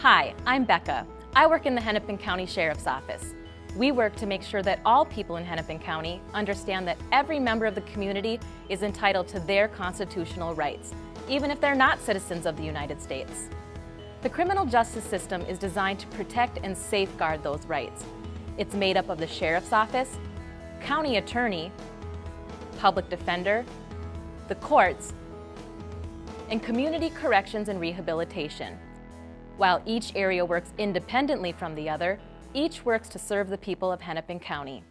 Hi, I'm Becca. I work in the Hennepin County Sheriff's Office. We work to make sure that all people in Hennepin County understand that every member of the community is entitled to their constitutional rights, even if they're not citizens of the United States. The criminal justice system is designed to protect and safeguard those rights. It's made up of the Sheriff's Office, County Attorney, Public Defender, the courts, and Community Corrections and Rehabilitation. While each area works independently from the other, each works to serve the people of Hennepin County.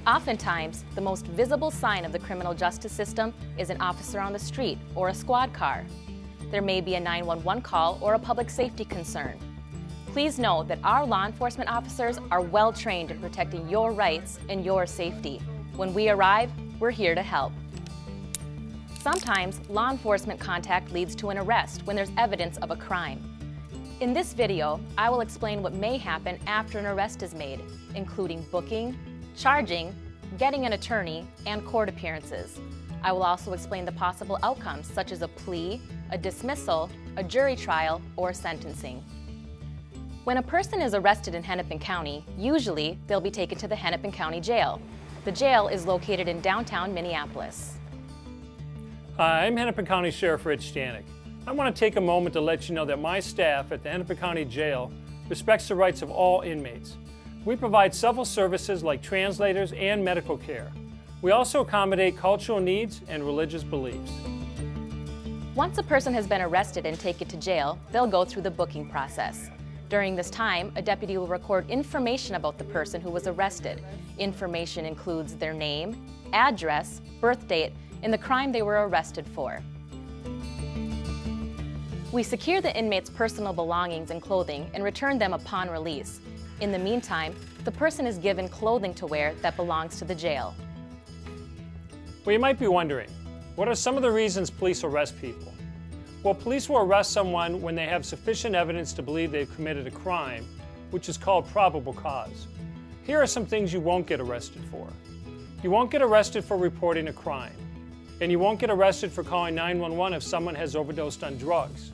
Oftentimes, the most visible sign of the criminal justice system is an officer on the street or a squad car. There may be a 911 call or a public safety concern. Please know that our law enforcement officers are well trained in protecting your rights and your safety. When we arrive, we're here to help. Sometimes, law enforcement contact leads to an arrest when there's evidence of a crime. In this video, I will explain what may happen after an arrest is made, including booking, charging, getting an attorney, and court appearances. I will also explain the possible outcomes, such as a plea, a dismissal, a jury trial, or sentencing. When a person is arrested in Hennepin County, usually they'll be taken to the Hennepin County Jail. The jail is located in downtown Minneapolis. Hi, I'm Hennepin County Sheriff Rich Stanek. I want to take a moment to let you know that my staff at the Hennepin County Jail respects the rights of all inmates. We provide several services like translators and medical care. We also accommodate cultural needs and religious beliefs. Once a person has been arrested and taken to jail, they'll go through the booking process. During this time, a deputy will record information about the person who was arrested. Information includes their name, address, birth date, and the crime they were arrested for. We secure the inmate's personal belongings and clothing and return them upon release. In the meantime, the person is given clothing to wear that belongs to the jail. Well, you might be wondering, what are some of the reasons police arrest people? Well, police will arrest someone when they have sufficient evidence to believe they've committed a crime, which is called probable cause. Here are some things you won't get arrested for. You won't get arrested for reporting a crime. And you won't get arrested for calling 911 if someone has overdosed on drugs.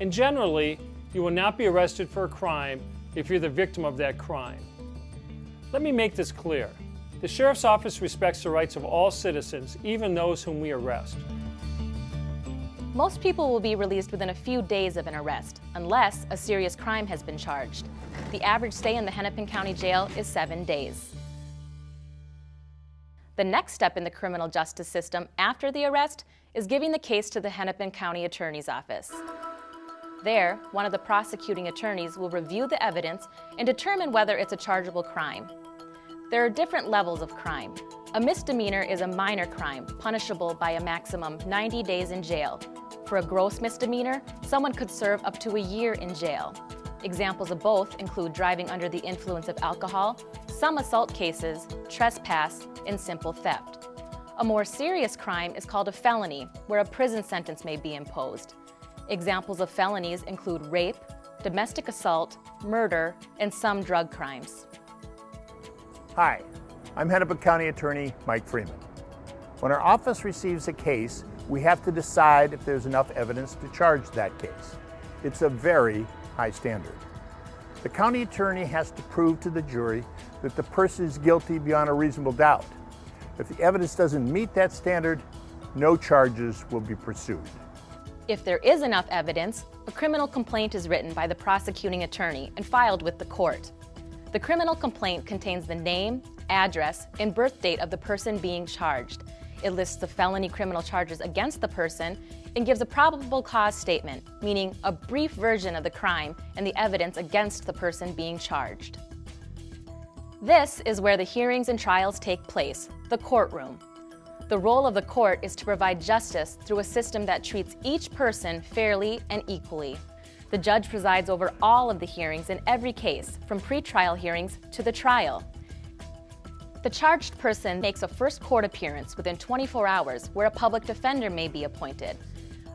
And generally, you will not be arrested for a crime if you're the victim of that crime. Let me make this clear. The Sheriff's Office respects the rights of all citizens, even those whom we arrest. Most people will be released within a few days of an arrest, unless a serious crime has been charged. The average stay in the Hennepin County Jail is 7 days. The next step in the criminal justice system after the arrest is giving the case to the Hennepin County Attorney's Office. There, one of the prosecuting attorneys will review the evidence and determine whether it's a chargeable crime. There are different levels of crime. A misdemeanor is a minor crime, punishable by a maximum 90 days in jail. For a gross misdemeanor, someone could serve up to a year in jail. Examples of both include driving under the influence of alcohol, some assault cases, trespass, and simple theft. A more serious crime is called a felony, where a prison sentence may be imposed. Examples of felonies include rape, domestic assault, murder, and some drug crimes. Hi, I'm Hennepin County Attorney Mike Freeman. When our office receives a case, we have to decide if there's enough evidence to charge that case. It's a very high standard. The county attorney has to prove to the jury that the person is guilty beyond a reasonable doubt. If the evidence doesn't meet that standard, no charges will be pursued. If there is enough evidence, a criminal complaint is written by the prosecuting attorney and filed with the court. The criminal complaint contains the name, address, and birth date of the person being charged. It lists the felony criminal charges against the person and gives a probable cause statement, meaning a brief version of the crime and the evidence against the person being charged. This is where the hearings and trials take place, the courtroom. The role of the court is to provide justice through a system that treats each person fairly and equally. The judge presides over all of the hearings in every case, from pretrial hearings to the trial. The charged person makes a first court appearance within 24 hours, where a public defender may be appointed.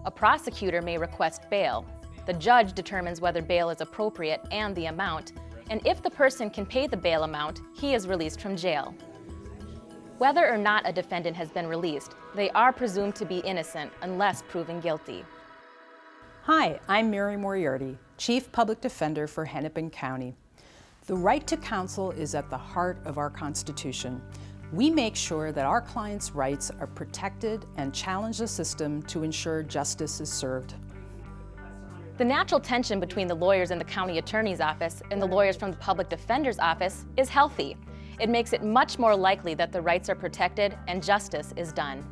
A prosecutor may request bail. The judge determines whether bail is appropriate and the amount, and if the person can pay the bail amount, he is released from jail. Whether or not a defendant has been released, they are presumed to be innocent unless proven guilty. Hi, I'm Mary Moriarty, Chief Public Defender for Hennepin County. The right to counsel is at the heart of our Constitution. We make sure that our clients' rights are protected and challenge the system to ensure justice is served. The natural tension between the lawyers in the county attorney's office and the lawyers from the public defender's office is healthy. It makes it much more likely that the rights are protected and justice is done.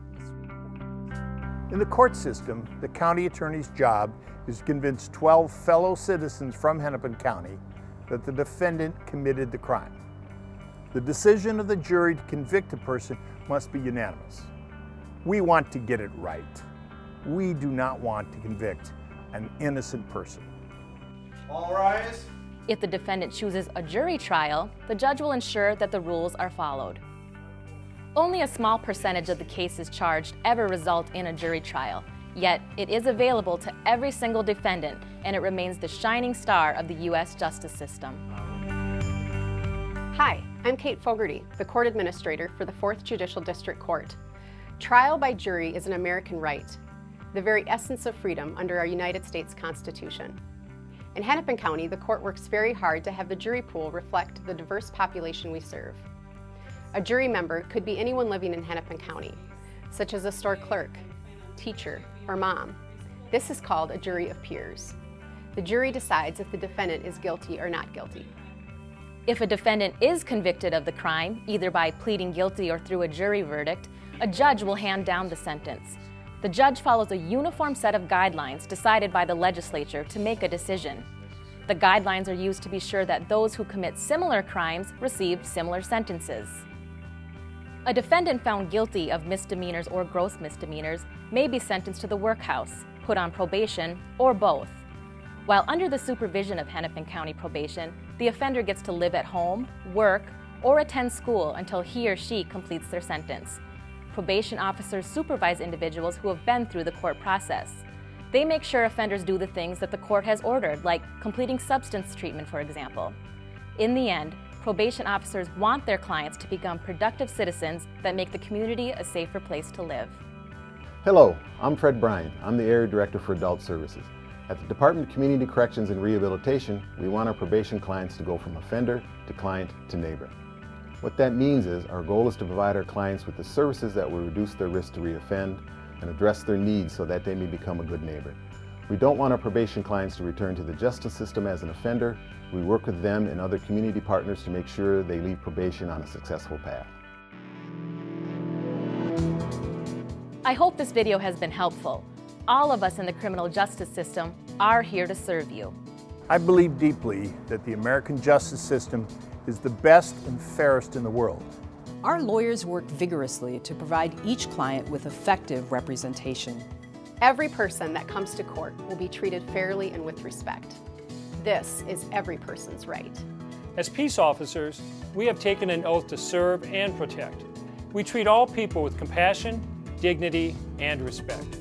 In the court system, the county attorney's job is to convince 12 fellow citizens from Hennepin County that the defendant committed the crime. The decision of the jury to convict a person must be unanimous. We want to get it right. We do not want to convict an innocent person. All rise. If the defendant chooses a jury trial, the judge will ensure that the rules are followed. Only a small percentage of the cases charged ever result in a jury trial, yet it is available to every single defendant, and it remains the shining star of the U.S. justice system. Hi, I'm Kate Fogarty, the Court Administrator for the 4th Judicial District Court. Trial by jury is an American right, the very essence of freedom under our United States Constitution. In Hennepin County, the court works very hard to have the jury pool reflect the diverse population we serve. A jury member could be anyone living in Hennepin County, such as a store clerk, teacher, or mom. This is called a jury of peers. The jury decides if the defendant is guilty or not guilty. If a defendant is convicted of the crime, either by pleading guilty or through a jury verdict, a judge will hand down the sentence. The judge follows a uniform set of guidelines decided by the legislature to make a decision. The guidelines are used to be sure that those who commit similar crimes receive similar sentences. A defendant found guilty of misdemeanors or gross misdemeanors may be sentenced to the workhouse, put on probation, or both. While under the supervision of Hennepin County Probation, the offender gets to live at home, work, or attend school until he or she completes their sentence. Probation officers supervise individuals who have been through the court process. They make sure offenders do the things that the court has ordered, like completing substance treatment, for example. In the end, probation officers want their clients to become productive citizens that make the community a safer place to live. Hello, I'm Fred Bryan. I'm the Area Director for Adult Services. At the Department of Community Corrections and Rehabilitation, we want our probation clients to go from offender to client to neighbor. What that means is our goal is to provide our clients with the services that will reduce their risk to reoffend and address their needs so that they may become a good neighbor. We don't want our probation clients to return to the justice system as an offender. We work with them and other community partners to make sure they leave probation on a successful path. I hope this video has been helpful. All of us in the criminal justice system are here to serve you. I believe deeply that the American justice system is the best and fairest in the world. Our lawyers work vigorously to provide each client with effective representation. Every person that comes to court will be treated fairly and with respect. This is every person's right. As peace officers, we have taken an oath to serve and protect. We treat all people with compassion, dignity, and respect.